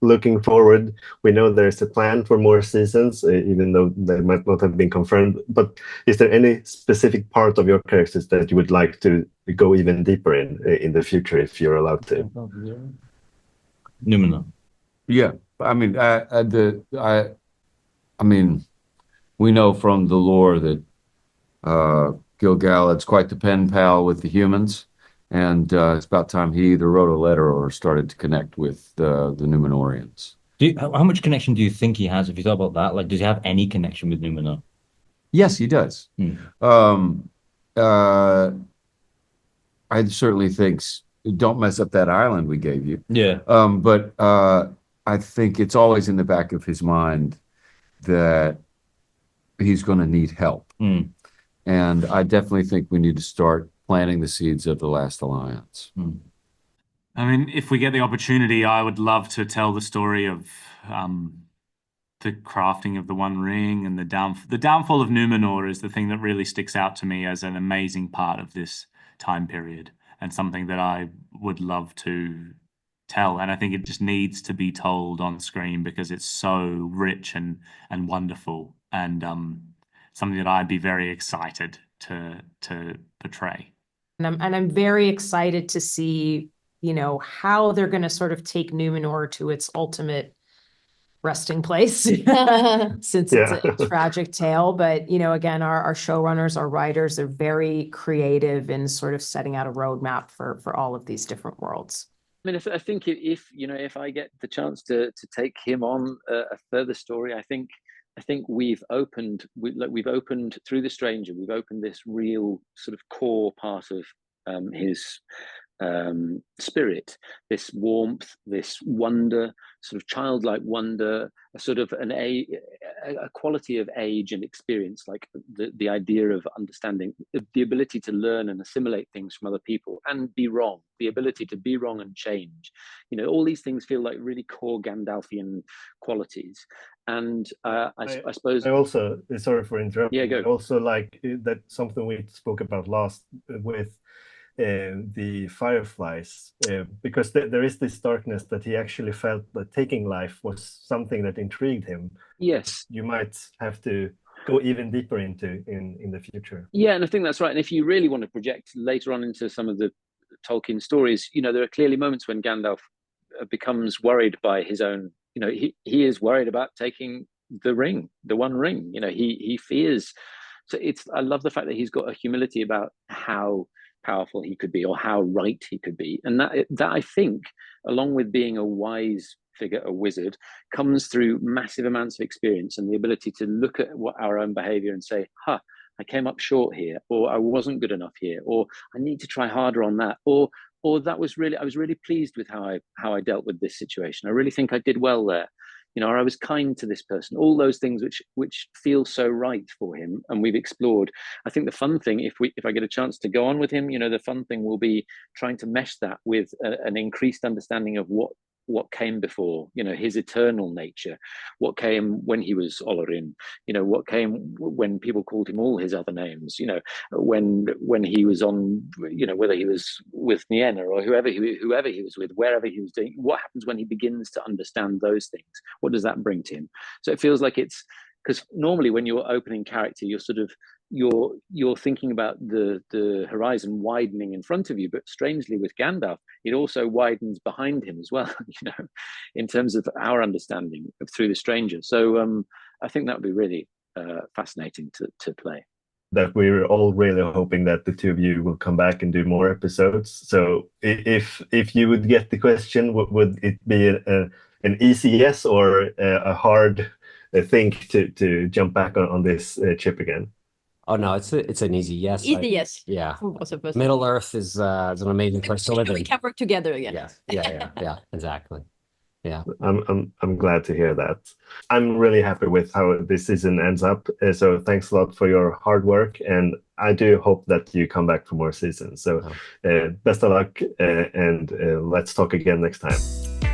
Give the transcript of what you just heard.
looking forward, we know there's a plan for more seasons, even though they might not have been confirmed. But is there any specific part of your characters that you would like to go even deeper in the future, if you're allowed to? Numina. Yeah, I mean, I mean, we know from the lore that Gil-galad's quite the pen pal with the humans, and it's about time he either wrote a letter or started to connect with the Numenorians. How much connection do you think he has? If you thought about that, like, does he have any connection with Numina? Yes, he does. I certainly think don't mess up that island we gave you. Yeah. But I think it's always in the back of his mind that he's going to need help. And I definitely think we need to start planting the seeds of the last alliance. I mean, if we get the opportunity, I would love to tell the story of the crafting of the One Ring and the downfall of Numenor is the thing that really sticks out to me as an amazing part of this time period and something that I would love to tell. And I think it just needs to be told on screen because it's so rich and wonderful and something that I'd be very excited to portray. And I'm very excited to see, you know, how they're going to sort of take Numenor to its ultimate resting place since it's a tragic tale. But, you know, again, our showrunners, our writers, they're very creative in sort of setting out a roadmap for all of these different worlds. I mean, I think if I get the chance to take him on a further story, I think we've opened through the stranger. We've opened this real sort of core part of his spirit, this warmth, this wonder, sort of childlike wonder, a sort of a quality of age and experience, like the idea of understanding, the ability to learn and assimilate things from other people and be wrong, the ability to be wrong and change. You know, all these things feel like really core Gandalfian qualities. And I suppose I also, sorry for interrupting. Yeah, go. I also like that something we spoke about last with the fireflies, because there is this darkness that he actually felt that taking life was something that intrigued him. Yes, you might have to go even deeper into in the future. Yeah, and I think that's right. And if you really want to project later on into some of the Tolkien stories, you know, there are clearly moments when Gandalf becomes worried by his own. You know, he is worried about taking the ring, the One Ring. You know, he fears. So I love the fact that he's got a humility about how powerful he could be or how right he could be, and that I think, along with being a wise figure, a wizard, comes through massive amounts of experience and the ability to look at our own behavior and say, I came up short here, or I wasn't good enough here, or I need to try harder on that, or I was really pleased with how I dealt with this situation. I really think I did well there. You know, or I was kind to this person, all those things which feel so right for him, and we've explored. I think the fun thing, if I get a chance to go on with him, you know, the fun thing will be trying to mesh that with an increased understanding of what came before, you know, his eternal nature, what came when he was Olorin, you know, what came when people called him all his other names, you know, when he was on, you know, whether he was with Nienna or whoever he was with, wherever he was doing, what happens when he begins to understand those things? What does that bring to him? So it feels like it's, because normally when you're opening character, you're sort of you're thinking about the horizon widening in front of you, but strangely with Gandalf, it also widens behind him as well, you know, in terms of our understanding of through the stranger. So I think that would be really fascinating to play. That we're all really hoping that the two of you will come back and do more episodes. So if you would get the question, would it be an easy yes or a hard thing to jump back on this chip again? Oh no, it's an easy yes. Easy yes. Yeah. For both of us. Middle Earth is an amazing place to live in. We can work together again. Yes. Yeah, exactly. Yeah. I'm glad to hear that. I'm really happy with how this season ends up. So thanks a lot for your hard work, and I do hope that you come back for more seasons. So best of luck, and let's talk again next time.